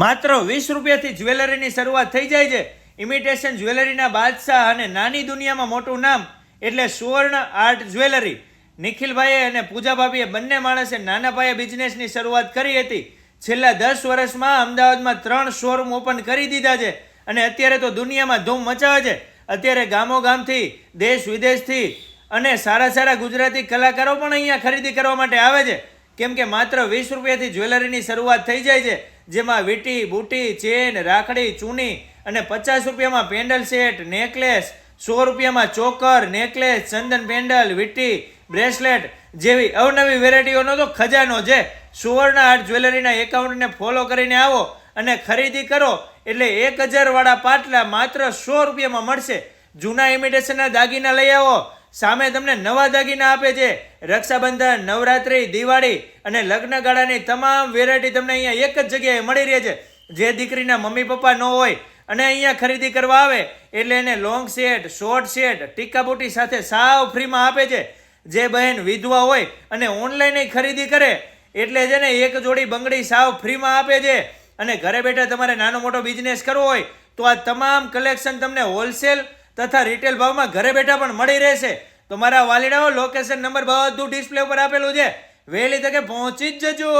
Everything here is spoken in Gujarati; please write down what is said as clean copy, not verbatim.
માત્ર 20 રૂપિયાથી જ્વેલરીની શરૂઆત થઈ જાય છે. ઇમિટેશન જ્વેલરીના બાદશાહ અને નાની દુનિયામાં મોટું નામ એટલે સુવર્ણ આર્ટ જ્વેલરી. નિખિલભાઈએ અને પૂજાભાભીએ બંને માણસે નાના પાયે બિઝનેસની શરૂઆત કરી હતી. છેલ્લા 10 વર્ષમાં અમદાવાદમાં 3 શોરૂમ ઓપન કરી દીધા છે અને અત્યારે તો દુનિયામાં ધૂમ મચાવે છે. અત્યારે ગામો ગામથી, દેશ વિદેશથી અને સારા સારા ગુજરાતી કલાકારો પણ અહીંયા ખરીદી કરવા માટે આવે છે. કેમ કે માત્ર 20 રૂપિયાથી જ્વેલરીની શરૂઆત થઈ જાય છે, જેમાં વીટી, બુટી, ચેન, રાખડી, ચૂની અને 50 રૂપિયામાં પેન્ડલ સેટ, નેકલેસ, 100 રૂપિયામાં ચોકર, નેકલેસ, ચંદન પેન્ડલ, વીટી, બ્રેસલેટ જેવી અવનવી વેરાયટીઓનો તો ખજાનો છે. સુવર્ણ આર્ટ જ્વેલરીના એકાઉન્ટને ફોલો કરીને આવો અને ખરીદી કરો એટલે 1000 વાળા પાટલા માત્ર 100 રૂપિયામાં મળશે. જૂના ઇમિટેશનના દાગીના લઈ આવો, સામે તમને નવા દાગીના આપે છે. રક્ષાબંધન, નવરાત્રી, દિવાળી અને લગ્નગાળાની તમામ વેરાયટી તમને અહીંયા એક જ જગ્યાએ મળી રહે છે. જે દીકરીના મમ્મી પપ્પા ન હોય અને અહીંયા ખરીદી કરવા આવે એટલે એને લોંગ સેટ, શોર્ટ સેટ, ટીકા બુટી સાથે સાવ ફ્રીમાં આપે છે. જે બહેન વિધવા હોય અને ઓનલાઈન ખરીદી કરે એટલે છે ને એક જોડી બંગડી સાવ ફ્રીમાં આપે છે. અને ઘરે બેઠા તમારે નાનો મોટો બિઝનેસ કરવો હોય તો આ તમામ કલેક્શન તમને હોલસેલ તથા રિટેલ ભાવમાં ઘરે બેઠા પણ મળી રહેશે. તો મારા વાલીડાઓ લોકેશન નંબર બધું ડિસ્પ્લે ઉપર આપેલું છે, વહેલી તકે પહોંચી જ જજો.